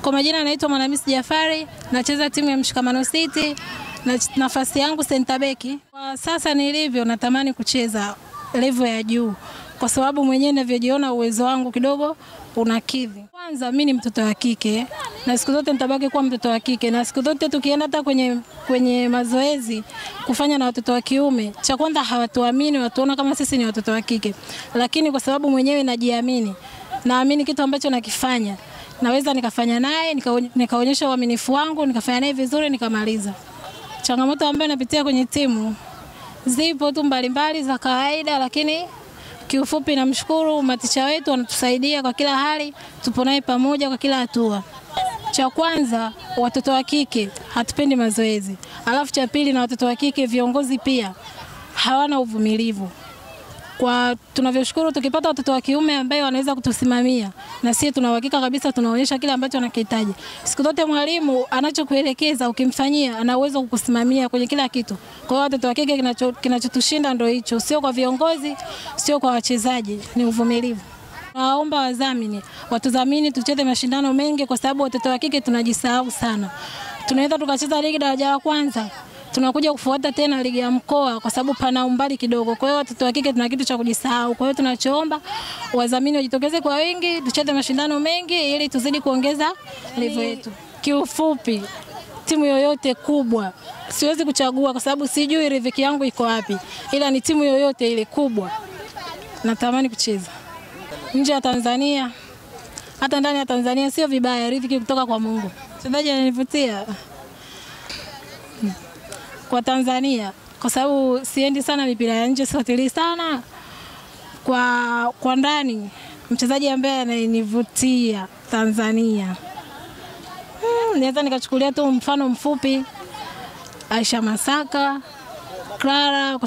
Kwa majina naitwa Mwanamisi Jafari, nacheza timu ya Mshikamano City, na nafasi yangu center back. Kwa sasa nilivyo natamani kucheza level ya juu kwa sababu mwenyewe ninavyojiona uwezo wangu kidogo unakidhi. Kwanza mimi ni mtoto wa kike na siku zote nitabaki kuwa mtoto wa kike, na siku zote tukienda hata kwenye mazoezi kufanya na watoto wa kiume, cha kwanza hawatuamini, watuona kama sisi ni watoto wa kike. Lakini kwa sababu mwenyewe najiamini, naamini kitu ambacho nakifanya naweza nikafanya naye, nikaonyesha uaminifu wangu, nikafanya naye vizuri, nikamaliza. Changamoto ambayo napitia kwenye timu zipo tu mbalimbali za kawaida, lakini kiufupi namshukuru maticha wetu wanatusaidia kwa kila hali, tupo naye pamoja kwa kila hatua. Cha kwanza, watoto wa kike hatupendi mazoezi. Alafu cha pili, na watoto wa kike viongozi pia hawana uvumilivu. Kwa tunavyoshukuru tukipata watoto wa kiume ambao wanaweza kutusimamia, na sisi tuna uhakika kabisa tunaonyesha kile ambacho anakihitaji. Siku zote mwalimu anachokuelekeza ukimfanyia ana uwezo kukusimamia kwenye kila kitu. Kwa hiyo watoto wa kike kinachotushinda ndio hicho, sio kwa viongozi, sio kwa wachezaji, ni uvumilivu. Naomba wadhamini watudhamini tucheze mashindano mengi kwa sababu watoto wa kike tunajisahau sana. Tunaweza tukacheza ligi daraja la kwanza, tunakuja kufuata tena ligi ya mkoa kwa sababu pana umbali kidogo. Kwa hiyo watoto wa kike tuna kitu cha kujisahau. Kwa hiyo tunachoomba wadhamini wajitokeze kwa wingi, tucheze mashindano mengi ili tuzidi kuongeza level yetu. Kiufupi, timu yoyote kubwa siwezi kuchagua kwa sababu sijui riziki yangu iko wapi, ila ni timu yoyote ile kubwa natamani kucheza. Nje ya Tanzania, hata ndani ya Tanzania sio vibaya, riziki kutoka kwa Mungu. Mchezaji ananivutia kwa Tanzania kwa sababu siendi sana mipira ya nje, sifuatilii sana. Kwa ndani, mchezaji ambaye ananivutia Tanzania, naweza nikachukulia tu mfano mfupi Aisha Masaka, Clara.